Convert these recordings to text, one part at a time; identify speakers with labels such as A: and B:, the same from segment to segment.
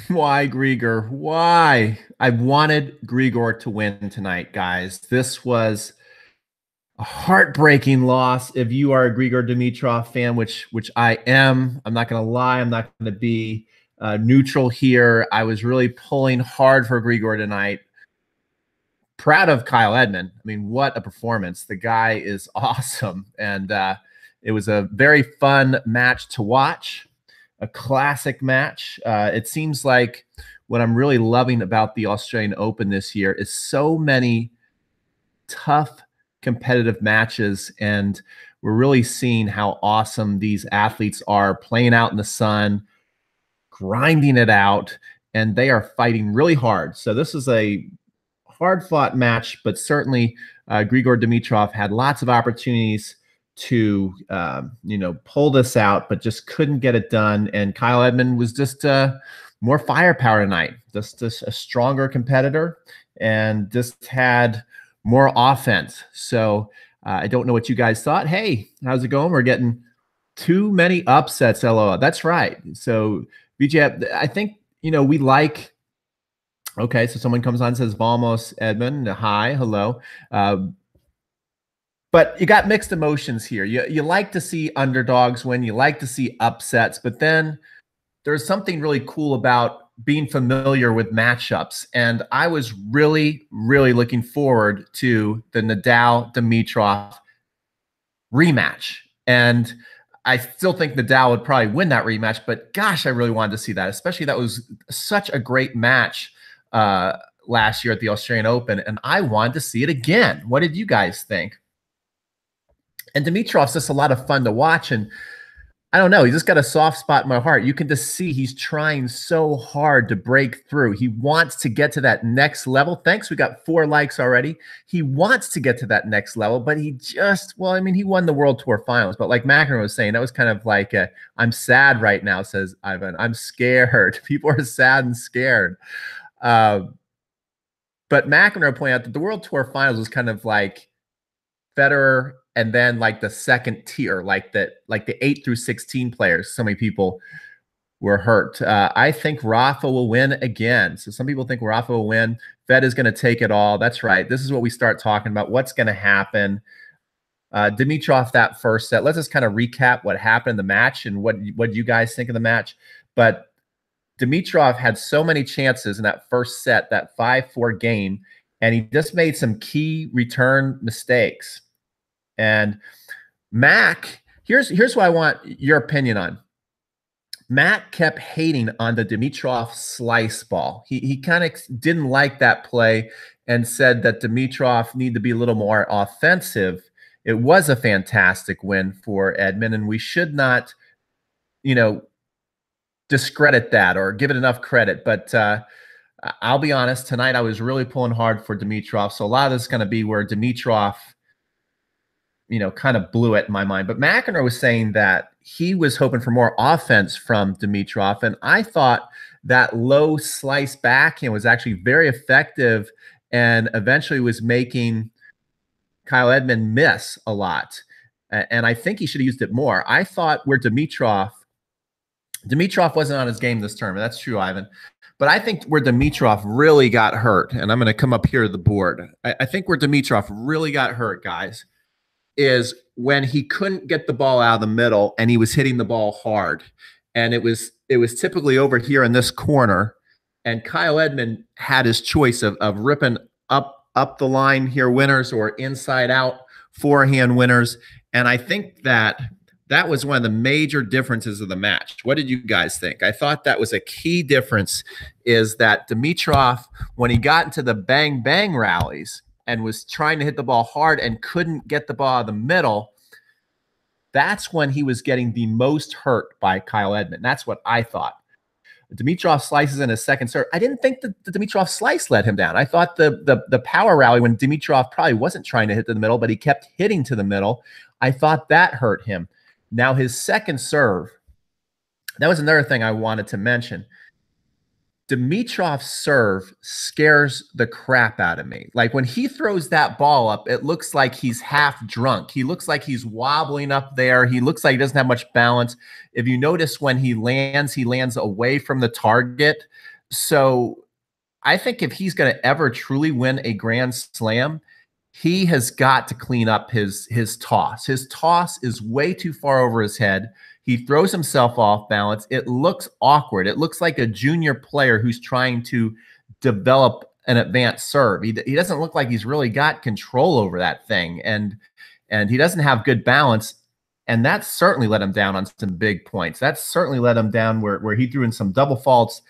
A: Why, Grigor? Why? I wanted Grigor to win tonight, guys. This was a heartbreaking loss. If you are a Grigor Dimitrov fan, which I am, I'm not going to lie. I'm not going to be neutral here. I was really pulling hard for Grigor tonight. Proud of Kyle Edmund. I mean, what a performance. The guy is awesome. And it was a very fun match to watch, a classic match. It seems like what I'm really loving about the Australian Open this year is so many tough, competitive matches. And we're really seeing how awesome these athletes are playing out in the sun, grinding it out, and they are fighting really hard. So this is a hard-fought match, but certainly Grigor Dimitrov had lots of opportunities to pull this out, but just couldn't get it done. And Kyle Edmund was just more firepower tonight, just a stronger competitor, and just had more offense. So I don't know what you guys thought. Hey, how's it going? We're getting too many upsets, LOL. That's right. So BJ, I think we like. Okay, so someone comes on and says, Vamos, Edmund. Hi, hello. But you got mixed emotions here. You like to see underdogs win. You like to see upsets. But then there's something really cool about being familiar with matchups. And I was really, really looking forward to the Nadal-Dimitrov rematch. And I still think Nadal would probably win that rematch. But gosh, I really wanted to see that. Especially that was such a great match last year at the Australian Open, and I wanted to see it again. What did you guys think? And Dimitrov's just a lot of fun to watch, and I don't know, he just got a soft spot in my heart. You can just see he's trying so hard to break through. He wants to get to that next level. Thanks, we got 4 likes already. He wants to get to that next level, but he just, well, I mean, he won the World Tour Finals, but like McEnroe was saying, that was kind of like, I'm sad right now, says Ivan. I'm scared. People are sad and scared. But McEnroe pointed out that the World Tour Finals was kind of like Federer and then like the second tier, like the 8 through 16 players. So many people were hurt. I think Rafa will win again. So some people think Rafa will win. Fed is going to take it all. That's right. This is what we start talking about. What's going to happen? Dimitrov, that first set. Let's just kind of recap what happened in the match and what you guys think of the match. But Dimitrov had so many chances in that first set, that 5-4 game, and he just made some key return mistakes. And Mac, here's what I want your opinion on. Matt kept hating on the Dimitrov slice ball. He kind of didn't like that play and said that Dimitrov needed to be a little more offensive. It was a fantastic win for Edmund, and we should not, discredit that or give it enough credit. But I'll be honest, tonight I was really pulling hard for Dimitrov. So a lot of this is going to be where Dimitrov, kind of blew it in my mind. But McEnroe was saying that he was hoping for more offense from Dimitrov. And I thought that low slice backhand was actually very effective and eventually was making Kyle Edmund miss a lot. And I think he should have used it more. I thought where Dimitrov wasn't on his game this tournament. That's true, Ivan. But I think where Dimitrov really got hurt, and I'm going to come up here to the board. I think where Dimitrov really got hurt, guys, is when he couldn't get the ball out of the middle and he was hitting the ball hard. And it was typically over here in this corner. And Kyle Edmund had his choice of ripping up the line here winners or inside out forehand winners. And I think that was one of the major differences of the match. What did you guys think? I thought that was a key difference, is that Dimitrov, when he got into the bang-bang rallies and was trying to hit the ball hard and couldn't get the ball out of the middle, that's when he was getting the most hurt by Kyle Edmund. That's what I thought. Dimitrov slices in his second serve. I didn't think the Dimitrov slice let him down. I thought the power rally when Dimitrov probably wasn't trying to hit to the middle, but he kept hitting to the middle, I thought that hurt him. Now, his second serve, that was another thing I wanted to mention. Dimitrov's serve scares the crap out of me. Like when he throws that ball up, it looks like he's half drunk. He looks like he's wobbling up there. He looks like he doesn't have much balance. If you notice when he lands away from the target. So I think if he's going to ever truly win a Grand Slam, he has got to clean up his toss. His toss is way too far over his head. He throws himself off balance. It looks awkward. It looks like a junior player who's trying to develop an advanced serve. He doesn't look like he's really got control over that thing, and he doesn't have good balance. And that certainly let him down on some big points. That certainly let him down where he threw in some double faults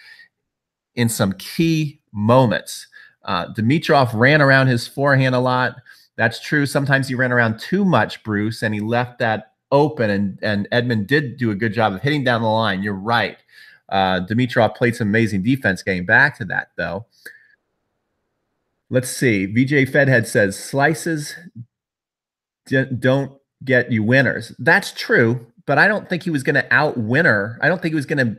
A: in some key moments. Dimitrov ran around his forehand a lot. That's true. Sometimes he ran around too much, Bruce, and he left that open, and Edmund did do a good job of hitting down the line. You're right. Dimitrov played some amazing defense getting back to that, though. Let's see. VJ Fedhead says, slices don't get you winners. That's true, but I don't think he was going to out-winner. I don't think he was going to,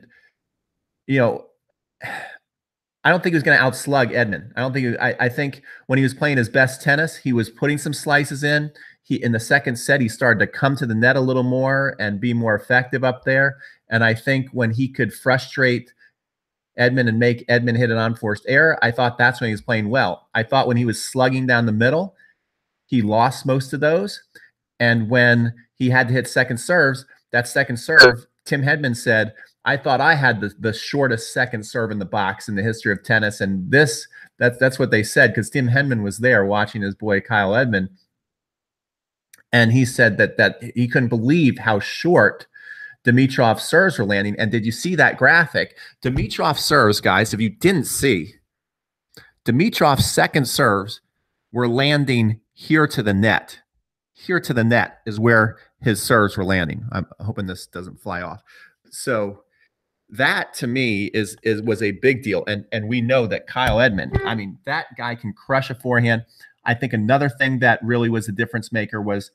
A: I don't think he was going to outslug Edmund. I think when he was playing his best tennis, he was putting some slices in. In the second set, he started to come to the net a little more and be more effective up there. And I think when he could frustrate Edmund and make Edmund hit an unforced error, I thought that's when he was playing well. I thought when he was slugging down the middle, he lost most of those. And when he had to hit second serves, that second serve, Tim Hedman said, I thought I had the shortest second serve in the box in the history of tennis. And that's what they said, because Tim Hedman was there watching his boy Kyle Edmund. And he said that he couldn't believe how short Dimitrov's serves were landing. And did you see that graphic? Dimitrov's serves, guys, if you didn't see, Dimitrov's second serves were landing here to the net. Here to the net is where his serves were landing. I'm hoping this doesn't fly off. So that to me was a big deal. And we know that Kyle Edmund, I mean, that guy can crush a forehand. I think another thing that really was a difference maker was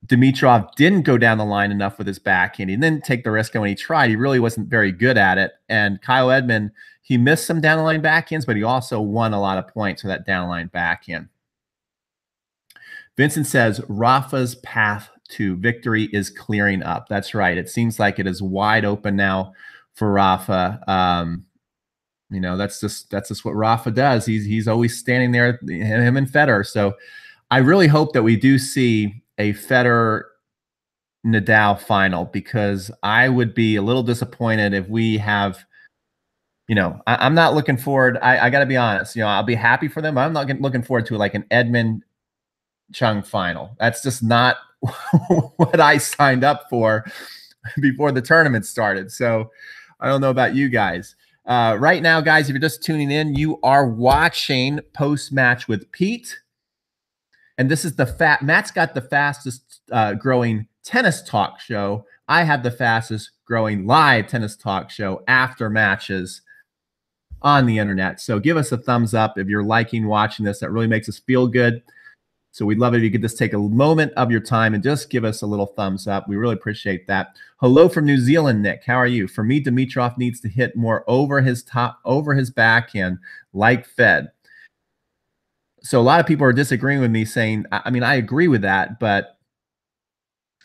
A: Dimitrov didn't go down the line enough with his backhand. He didn't take the risk, and when he tried, he really wasn't very good at it. And Kyle Edmund, he missed some down the line backhands, but he also won a lot of points for that down the line backhand. Vincent says, Rafa's path to victory is clearing up. That's right. It seems like it is wide open now for Rafa. That's just what Rafa does. He's always standing there, him and Federer. So I really hope that we do see a Federer-Nadal final, because I would be a little disappointed if we have, I'm not looking forward. I got to be honest. I'll be happy for them. I'm not looking forward to like an Edmund Chung final. That's just not what I signed up for before the tournament started. So I don't know about you guys. Right now, guys, if you're just tuning in, you are watching Post-Match with Pete. And this is Matt's got the fastest growing tennis talk show. I have the fastest growing live tennis talk show after matches on the internet. So give us a thumbs up if you're liking watching this. That really makes us feel good. So we'd love it if you could just take a moment of your time and just give us a little thumbs up. We really appreciate that. Hello from New Zealand, Nick. How are you? For me, Dimitrov needs to hit more over his backhand like Fed. So a lot of people are disagreeing with me, saying, I mean, I agree with that, but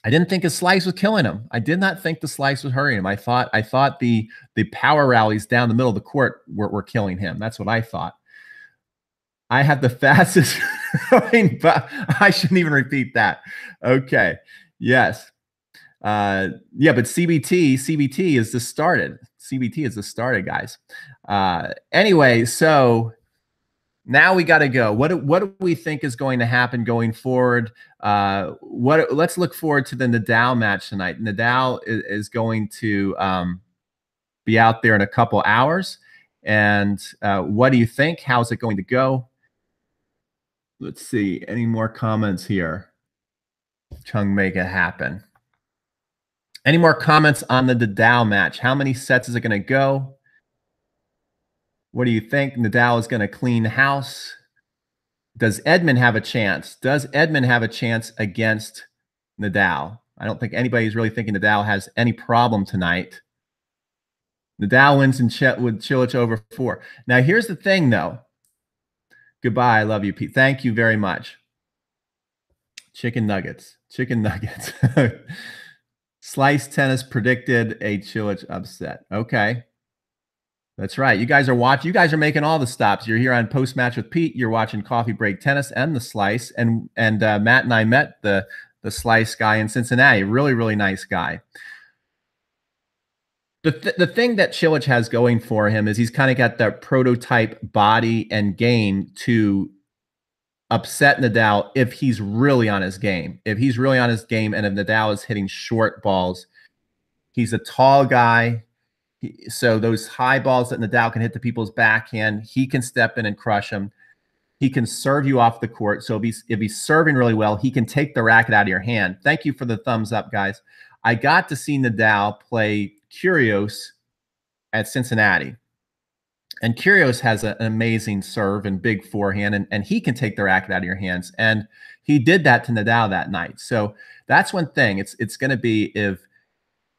A: I didn't think his slice was killing him. I did not think the slice was hurting him. I thought the power rallies down the middle of the court were killing him. That's what I thought. I have the fastest, but I shouldn't even repeat that. Okay. Yes. Yeah, but CBT is just started. CBT is just started, guys. Anyway, so now we got to go. What do we think is going to happen going forward? Let's look forward to the Nadal match tonight. Nadal is going to be out there in a couple hours. And what do you think? How's it going to go? Let's see. Any more comments here? Chung, make it happen. Any more comments on the Nadal match? How many sets is it going to go? What do you think? Nadal is going to clean house. Does Edmund have a chance? Does Edmund have a chance against Nadal? I don't think anybody's really thinking Nadal has any problem tonight. Nadal wins with Cilic over 4. Now, here's the thing, though. Goodbye. I love you, Pete. Thank you very much. Chicken nuggets. Chicken nuggets. Slice tennis predicted a Cilic upset. Okay. That's right. You guys are watching. You guys are making all the stops. You're here on Post Match with Pete. You're watching Coffee Break Tennis and the Slice. And Matt and I met the Slice guy in Cincinnati. Really, really nice guy. The thing that Cilic has going for him is he's kind of got that prototype body and game to upset Nadal if he's really on his game. If he's really on his game and if Nadal is hitting short balls, he's a tall guy. So those high balls that Nadal can hit to people's backhand, he can step in and crush them. He can serve you off the court. So if he's serving really well, he can take the racket out of your hand. Thank you for the thumbs up, guys. I got to see Nadal play Kyrgios at Cincinnati. And Kyrgios has an amazing serve and big forehand, and he can take the racket out of your hands. And he did that to Nadal that night. So that's one thing. It's going to be if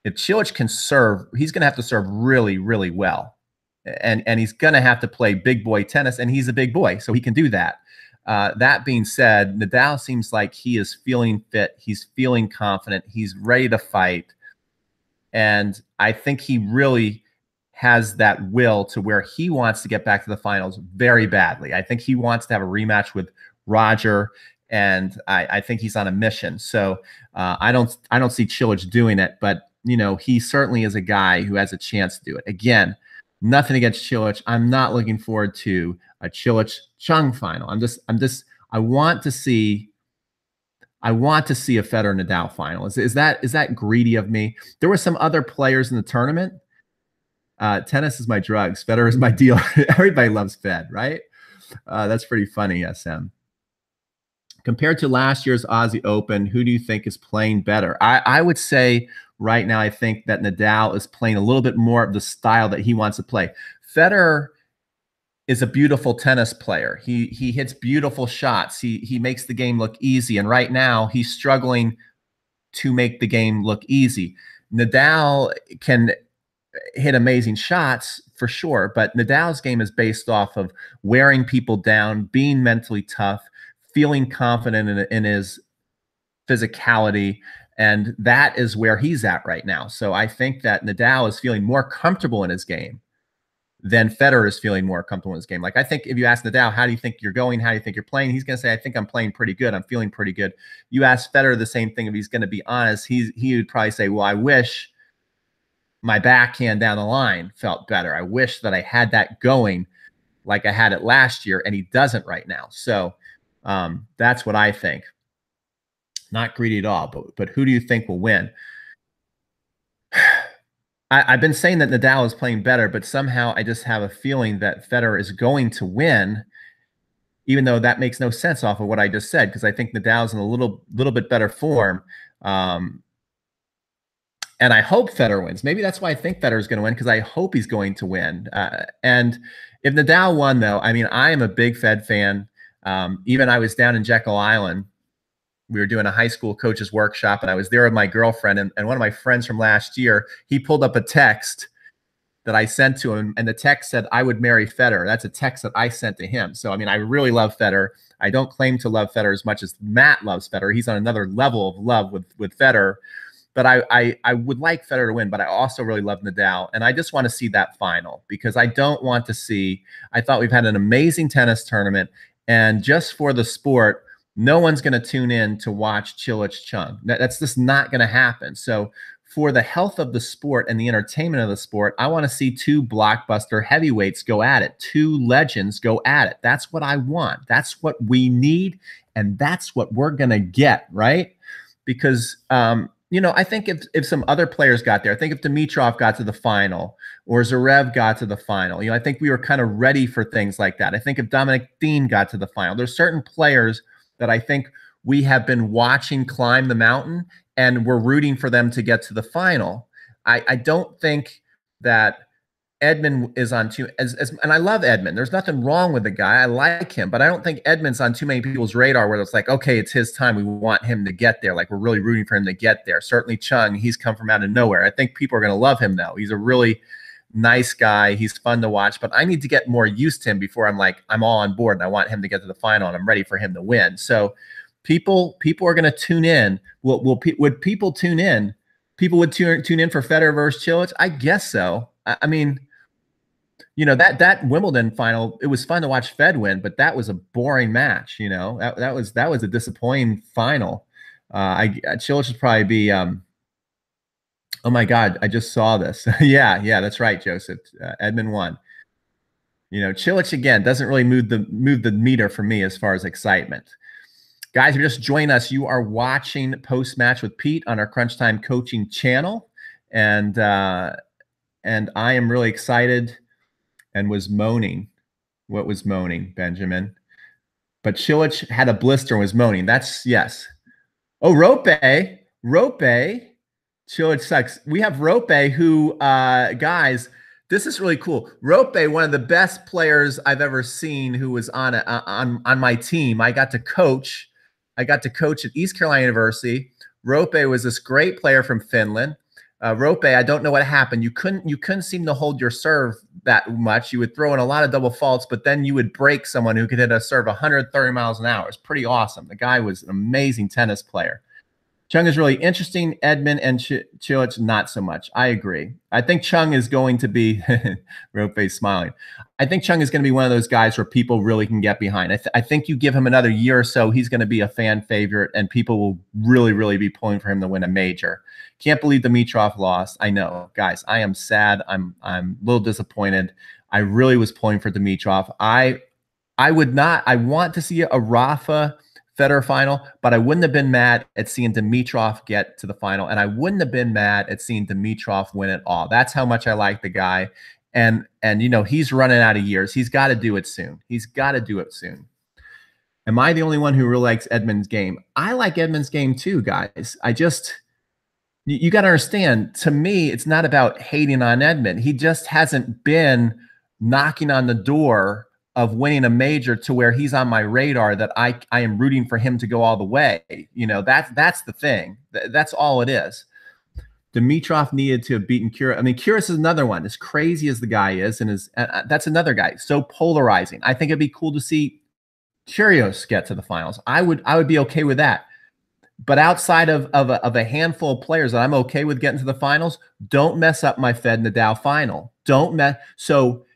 A: Cilic can serve, he's going to have to serve really, really well. And he's going to have to play big boy tennis, and he's a big boy, so he can do that. That being said, Nadal seems like he is feeling fit. He's feeling confident. He's ready to fight. And I think he really has that will to where he wants to get back to the finals very badly. I think he wants to have a rematch with Roger, and I think he's on a mission. So I don't see Cilic doing it, but you know, he certainly is a guy who has a chance to do it. Again, nothing against Cilic. I'm not looking forward to a Cilic-Chung final. I want to see a Federer-Nadal final. Is that greedy of me? There were some other players in the tournament. Tennis is my drugs. Federer is my deal. Everybody loves Fed, right? That's pretty funny, SM. Compared to last year's Aussie Open, who do you think is playing better? I would say right now, I think that Nadal is playing a little bit more of the style that he wants to play. Federer is a beautiful tennis player. He hits beautiful shots. He makes the game look easy. And right now he's struggling to make the game look easy. Nadal can hit amazing shots for sure, but Nadal's game is based off of wearing people down, being mentally tough, feeling confident in his physicality. And that is where he's at right now. So I think that Nadal is feeling more comfortable in his game than Federer is feeling more comfortable in his game. Like, I think if you ask Nadal, how do you think you're going? How do you think you're playing? He's going to say, I think I'm playing pretty good. I'm feeling pretty good. You ask Federer the same thing. If he's going to be honest, he would probably say, well, I wish my backhand down the line felt better. I wish that I had that going like I had it last year, and he doesn't right now. So that's what I think. Not greedy at all, but who do you think will win? I've been saying that Nadal is playing better, but somehow I just have a feeling that Federer is going to win, even though that makes no sense off of what I just said, because I think Nadal's in a little bit better form. And I hope Federer wins. Maybe that's why I think Federer is going to win, because I hope he's going to win. And if Nadal won, though, I mean, I am a big Fed fan. Even I was down in Jekyll Island. We were doing a high school coaches workshop, and I was there with my girlfriend, and one of my friends from last year, he pulled up a text that I sent to him, and the text said, I would marry Federer. That's a text that I sent to him. So, I mean, I really love Federer. I don't claim to love Federer as much as Matt loves Federer. He's on another level of love with Federer. But I would like Federer to win, but I also really love Nadal. And I just want to see that final, because I don't want to see – I thought we've had an amazing tennis tournament, and just for the sport – no one's going to tune in to watch Cilic-Chung. That's just not going to happen. So for the health of the sport and the entertainment of the sport, I want to see two blockbuster heavyweights go at it, two legends go at it. That's what I want. That's what we need, and that's what we're going to get, right? Because, you know, I think if some other players got there, I think if Dimitrov got to the final or Zverev got to the final, you know, I think we were kind of ready for things like that. I think if Dominic Thiem got to the final, there's certain players that I think we have been watching climb the mountain, and we're rooting for them to get to the final. I don't think that Edmund is on too, and I love Edmund. There's nothing wrong with the guy. I like him, but I don't think Edmund's on too many people's radar where it's like, okay, it's his time. We want him to get there. Like, we're really rooting for him to get there. Certainly Chung, he's come from out of nowhere. I think people are going to love him, though. He's a really nice guy. He's fun to watch, but I need to get more used to him before I'm all on board and I want him to get to the final and I'm ready for him to win. So people are going to tune in. Would people tune in? People would tune in for Federer versus Cilic? I guess so. I mean, that Wimbledon final, it was fun to watch Fed win, but that was a boring match. That was a disappointing final. Cilic would probably be. Oh my God, I just saw this. yeah, that's right, Joseph. Edmund won. Cilic again doesn't really move the meter for me as far as excitement. Guys, if you're just joining us, you are watching Post Match with Pete on our Crunch Time Coaching channel, and I am really excited. And was moaning. What was moaning, Benjamin? But Cilic had a blister and was moaning. That's yes. Oh, Rope. Cilic sucks. We have Rope, who, guys, this is really cool. Rope, one of the best players I've ever seen, who was on my team. I got to coach at East Carolina University. Rope was this great player from Finland. Rope, I don't know what happened. You couldn't seem to hold your serve that much. You would throw in a lot of double faults, but then you would break someone who could hit a serve 130 miles an hour. It's pretty awesome. The guy was an amazing tennis player. Chung is really interesting. Edmund and Cilic, not so much. I agree. I think Chung is going to be Rope smiling. I think Chung is going to be one of those guys where people really can get behind. I think you give him another year or so, he's going to be a fan favorite, and people will really, really be pulling for him to win a major. Can't believe Dimitrov lost. I know, guys. I am sad. I'm a little disappointed. I really was pulling for Dimitrov. I would not. I want to see a Rafa Federer final, but I wouldn't have been mad at seeing Dimitrov get to the final, and I wouldn't have been mad at seeing Dimitrov win it all. That's how much I like the guy, and he's running out of years. He's got to do it soon. He's got to do it soon. Am I the only one who really likes Edmund's game? I like Edmund's game too, guys. You got to understand, to me, it's not about hating on Edmund. He just hasn't been knocking on the door of winning a major to where he's on my radar that I am rooting for him to go all the way. That's the thing. That's all it is. Dimitrov needed to have beaten Kyrgios. I mean, Kyrgios is another one. As crazy as the guy is, and that's another guy. So polarizing. I think it'd be cool to see Kyrgios get to the finals. I would be okay with that. But outside of a handful of players that I'm okay with getting to the finals, don't mess up my Fed Nadal final. Don't mess. So,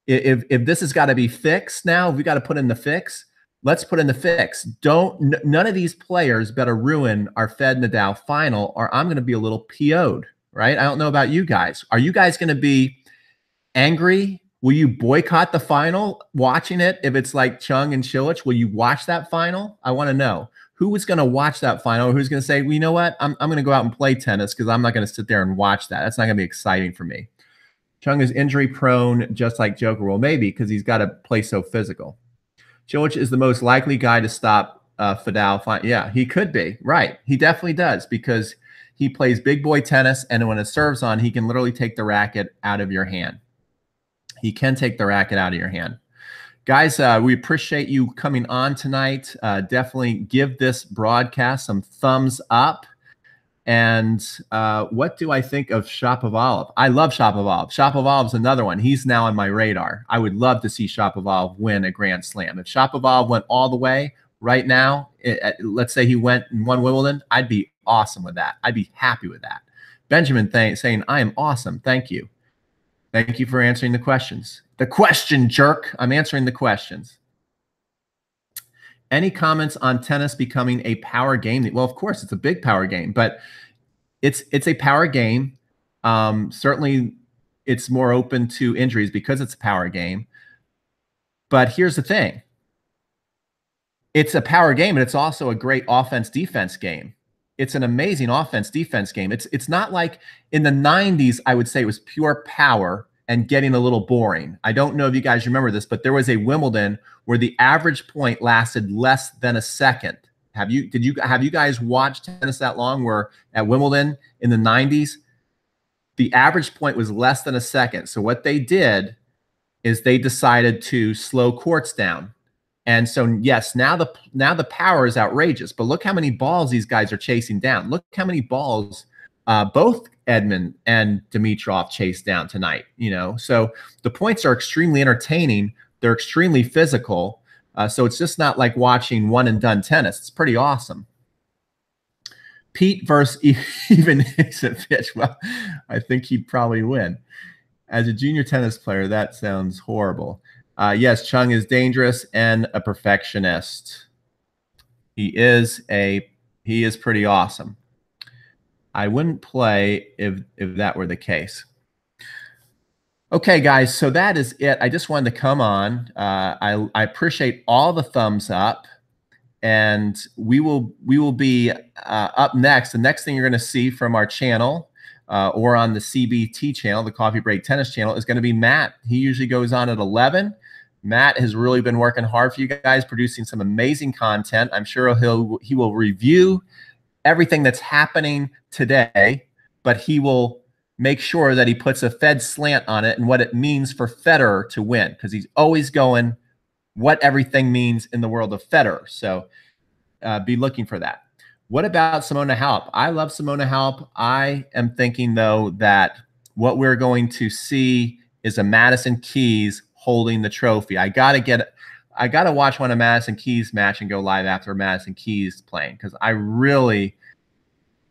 A: if this has got to be fixed now, we got to put in the fix. Let's put in the fix. None of these players better ruin our Fed Nadal final, or I'm going to be a little PO'd, right? I don't know about you guys. Are you guys going to be angry? Will you boycott the final watching it? If it's like Chung and Cilic, will you watch that final? I want to know. Who is going to watch that final? Or who's going to say, well, you know what? I'm going to go out and play tennis because I'm not going to sit there and watch that. That's not going to be exciting for me. Chung is injury prone, just like Joker. Well, maybe because he's got to play so physical. Cilic is the most likely guy to stop Fedal. Yeah, he could be. Right. He definitely does because he plays big boy tennis, and when it serves on, he can literally take the racket out of your hand. He can take the racket out of your hand. Guys, we appreciate you coming on tonight. Definitely give this broadcast some thumbs up. And what do I think of Shapovalov? I love Shapovalov. Shapovalov's another one. He's now on my radar. I would love to see Shapovalov win a Grand Slam. If Shapovalov went all the way right now, let's say he went and won Wimbledon, I'd be awesome with that. I'd be happy with that. Benjamin saying, I am awesome. Thank you. Thank you for answering the questions. The question, jerk. I'm answering the questions. Any comments on tennis becoming a power game? Well, of course, it's a big power game, but it's a power game. Certainly, it's more open to injuries because it's a power game. But here's the thing. It's a power game, and it's also a great offense-defense game. It's an amazing offense-defense game. It's not like in the 90s, I would say it was pure power and getting a little boring. I don't know if you guys remember this, but there was a Wimbledon where the average point lasted less than a second. Have you guys watched tennis that long where at Wimbledon in the 90s, the average point was less than a second? So what they did is they decided to slow courts down. And so, yes, now the power is outrageous, but look how many balls these guys are chasing down. Look how many balls both Edmund and Dimitrov chase down tonight, So the points are extremely entertaining. They're extremely physical. So it's just not like watching one and done tennis. It's pretty awesome. Pete versus even Ixovich. Well, I think he'd probably win. As a junior tennis player, that sounds horrible. Yes, Chung is dangerous and a perfectionist. He is pretty awesome. I wouldn't play if that were the case. Okay, guys, so that is it. I just wanted to come on. I appreciate all the thumbs up, and we will be up next. The next thing you're going to see from our channel or on the CBT channel, the Coffee Break Tennis channel, is going to be Matt. He usually goes on at 11. Matt has really been working hard for you guys, producing some amazing content. I'm sure he will review everything that's happening today, but he will make sure that he puts a Fed slant on it and what it means for Federer to win, because he's always going what everything means in the world of Federer. So be looking for that. What about Simona Halep? I love Simona Halep. I am thinking, though, that what we're going to see is a Madison Keys holding the trophy. I got to watch one of Madison Keys' match and go live after Madison Keys playing, because I really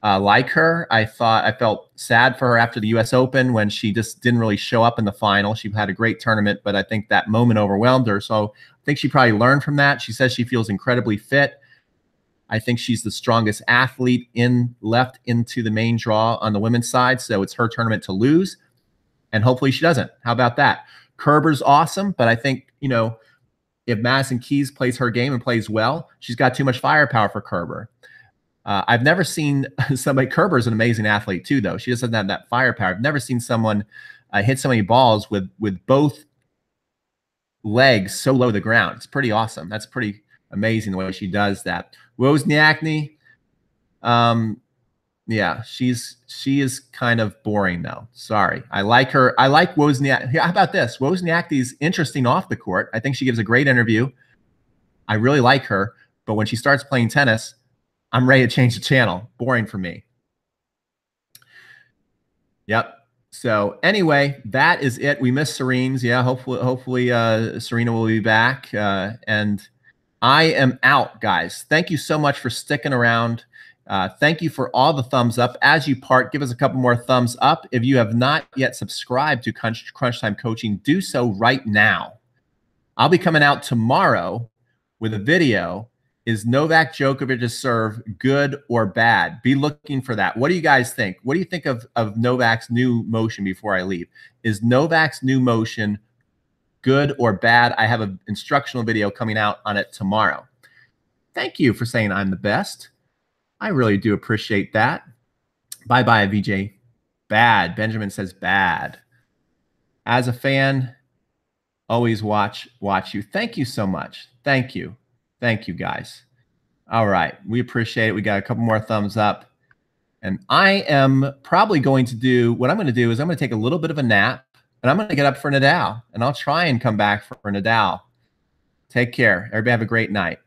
A: like her. I felt sad for her after the U.S. Open when she just didn't really show up in the final. She had a great tournament, but I think that moment overwhelmed her. So I think she probably learned from that. She says she feels incredibly fit. I think she's the strongest athlete left into the main draw on the women's side. So it's her tournament to lose, and hopefully she doesn't. How about that? Kerber's awesome, but I think, if Madison Keys plays her game and plays well, she's got too much firepower for Kerber. I've never seen somebody. Kerber's an amazing athlete too, though. She doesn't have that firepower. I've never seen someone hit so many balls with both legs so low to the ground. It's pretty awesome. That's pretty amazing the way she does that. Wozniacki, yeah, she is kind of boring though. Sorry. I like her. I like Wozniacki. How about this? Wozniacki's interesting off the court. I think she gives a great interview. I really like her, but when she starts playing tennis, I'm ready to change the channel. Boring for me. Yep. So anyway, that is it. We missed Serene's. Yeah, hopefully Serena will be back. And I am out, guys. Thank you so much for sticking around. Thank you for all the thumbs up. As you part, give us a couple more thumbs up. If you have not yet subscribed to Crunch Time Coaching, do so right now. I'll be coming out tomorrow with a video. Is Novak Djokovic's serve good or bad? Be looking for that. What do you guys think? What do you think of Novak's new motion before I leave? Is Novak's new motion good or bad? I have an instructional video coming out on it tomorrow. Thank you for saying I'm the best. I really do appreciate that. Bye-bye, VJ. Bad. Benjamin says bad. As a fan, always watch you. Thank you so much. Thank you. Thank you, guys. All right. We appreciate it. We got a couple more thumbs up. And I am probably going to do, what I'm going to do is I'm going to take a little bit of a nap, and I'm going to get up for Nadal, and I'll try and come back for Nadal. Take care. Everybody have a great night.